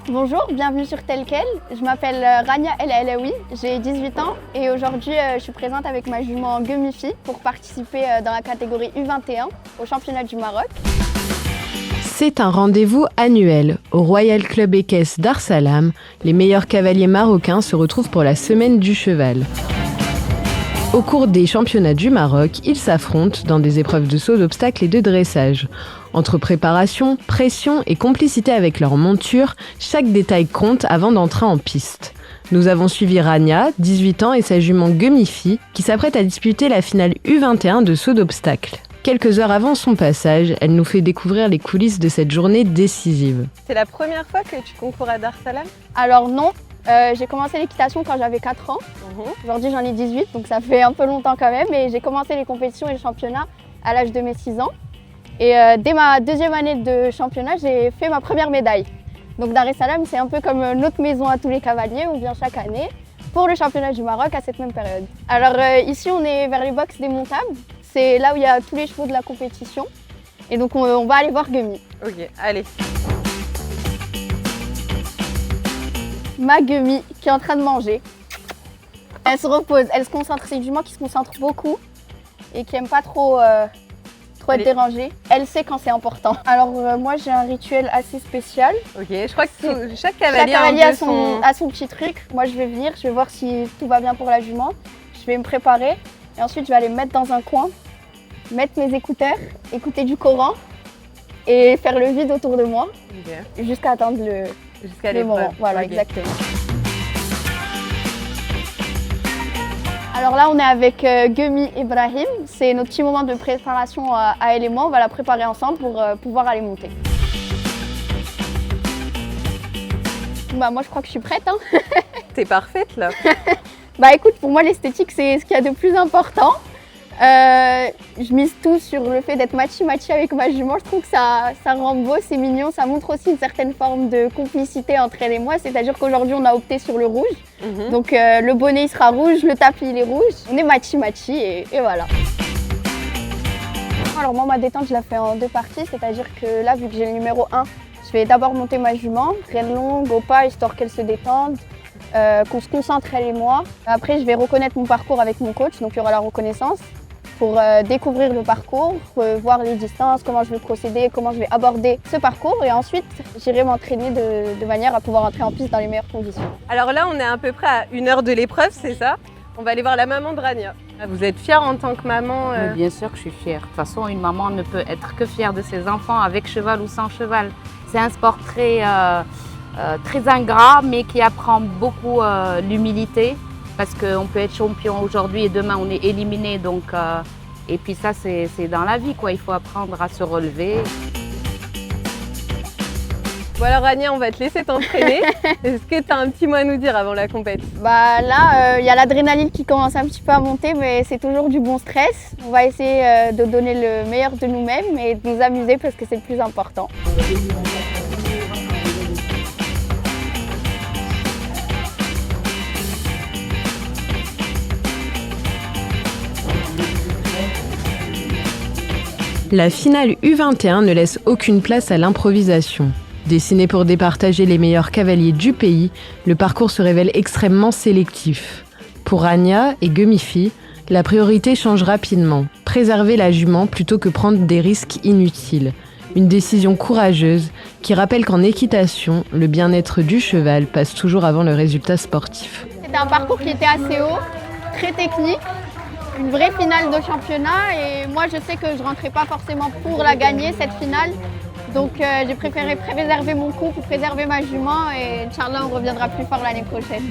Bonjour, bienvenue sur Tel Quel. Je m'appelle Rania El Alaoui, j'ai 18 ans et aujourd'hui je suis présente avec ma jument Gemifi pour participer dans la catégorie U21 au championnat du Maroc. C'est un rendez-vous annuel. Au Royal Club équestre Dar Salam, les meilleurs cavaliers marocains se retrouvent pour la semaine du cheval. Au cours des championnats du Maroc, ils s'affrontent dans des épreuves de saut d'obstacles et de dressage. Entre préparation, pression et complicité avec leur monture, chaque détail compte avant d'entrer en piste. Nous avons suivi Rania, 18 ans, et sa jument Gemifi, qui s'apprête à disputer la finale U21 de saut d'obstacles. Quelques heures avant son passage, elle nous fait découvrir les coulisses de cette journée décisive. C'est la première fois que tu concours à Dar Salam? Alors non, j'ai commencé l'équitation quand j'avais 4 ans. Aujourd'hui j'en ai 18, donc ça fait un peu longtemps quand même. Et j'ai commencé les compétitions et le championnat à l'âge de mes 6 ans. Et dès ma deuxième année de championnat, j'ai fait ma première médaille. Donc Dar es Salam, c'est un peu comme notre maison à tous les cavaliers. On vient chaque année pour le championnat du Maroc à cette même période. Alors ici, on est vers les box démontables. C'est là où il y a tous les chevaux de la compétition. Et donc on va aller voir Gemi. Ok, allez. Ma Gemi qui est en train de manger. Elle se repose, elle se concentre. C'est une jument qui se concentre beaucoup et qui n'aime pas trop être dérangée. Elle sait quand c'est important. Alors moi j'ai un rituel assez spécial. Ok, je crois que chaque cavalier a son petit truc. Moi je vais venir, je vais voir si tout va bien pour la jument. Je vais me préparer et ensuite je vais aller me mettre dans un coin, mettre mes écouteurs, écouter du Coran et faire le vide autour de moi jusqu'à attendre le moment. Voilà, exactement. Alors là, on est avec Gemi Ibrahim. C'est notre petit moment de préparation à elle et moi. On va la préparer ensemble pour pouvoir aller monter. Bah, moi, je crois que je suis prête. Hein. T'es parfaite là. Bah écoute, pour moi, l'esthétique, c'est ce qu'il y a de plus important. Je mise tout sur le fait d'être matchy-matchy avec ma jument. Je trouve que ça rend beau, c'est mignon. Ça montre aussi une certaine forme de complicité entre elle et moi. C'est-à-dire qu'aujourd'hui, on a opté sur le rouge. Donc le bonnet il sera rouge, le tapis il est rouge. On est matchy-matchy et voilà. Alors moi, ma détente, je la fais en deux parties. C'est-à-dire que là, vu que j'ai le numéro 1, je vais d'abord monter ma jument, rien de longue, au pas, histoire qu'elle se détende. Qu'on se concentre elle et moi. Après, je vais reconnaître mon parcours avec mon coach, donc il y aura la reconnaissance pour découvrir le parcours, voir les distances, comment je vais procéder, comment je vais aborder ce parcours et ensuite j'irai m'entraîner de manière à pouvoir entrer en piste dans les meilleures conditions. Alors là, on est à peu près à 1 heure de l'épreuve, c'est ça? On va aller voir la maman de Rania. Vous êtes fière en tant que maman? Mais bien sûr que je suis fière. De toute façon, une maman ne peut être que fière de ses enfants avec cheval ou sans cheval. C'est un sport très ingrat, mais qui apprend beaucoup l'humilité, parce qu'on peut être champion aujourd'hui et demain on est éliminé. Donc, et puis ça, c'est dans la vie, quoi. Il faut apprendre à se relever. Bon alors Rania, on va te laisser t'entraîner. Est-ce que tu as un petit mot à nous dire avant la compétition? Bah là, il y a l'adrénaline qui commence un petit peu à monter, mais c'est toujours du bon stress. On va essayer de donner le meilleur de nous-mêmes et de nous amuser parce que c'est le plus important. La finale U21 ne laisse aucune place à l'improvisation. Dessiné pour départager les meilleurs cavaliers du pays, le parcours se révèle extrêmement sélectif. Pour Rania et Gemifi, la priorité change rapidement. Préserver la jument plutôt que prendre des risques inutiles. Une décision courageuse qui rappelle qu'en équitation, le bien-être du cheval passe toujours avant le résultat sportif. C'était un parcours qui était assez haut, très technique. Une vraie finale de championnat et moi je sais que je ne rentrais pas forcément pour la gagner cette finale. Donc j'ai préféré préserver mon coup, préserver ma jument et Inch'Allah on reviendra plus fort l'année prochaine.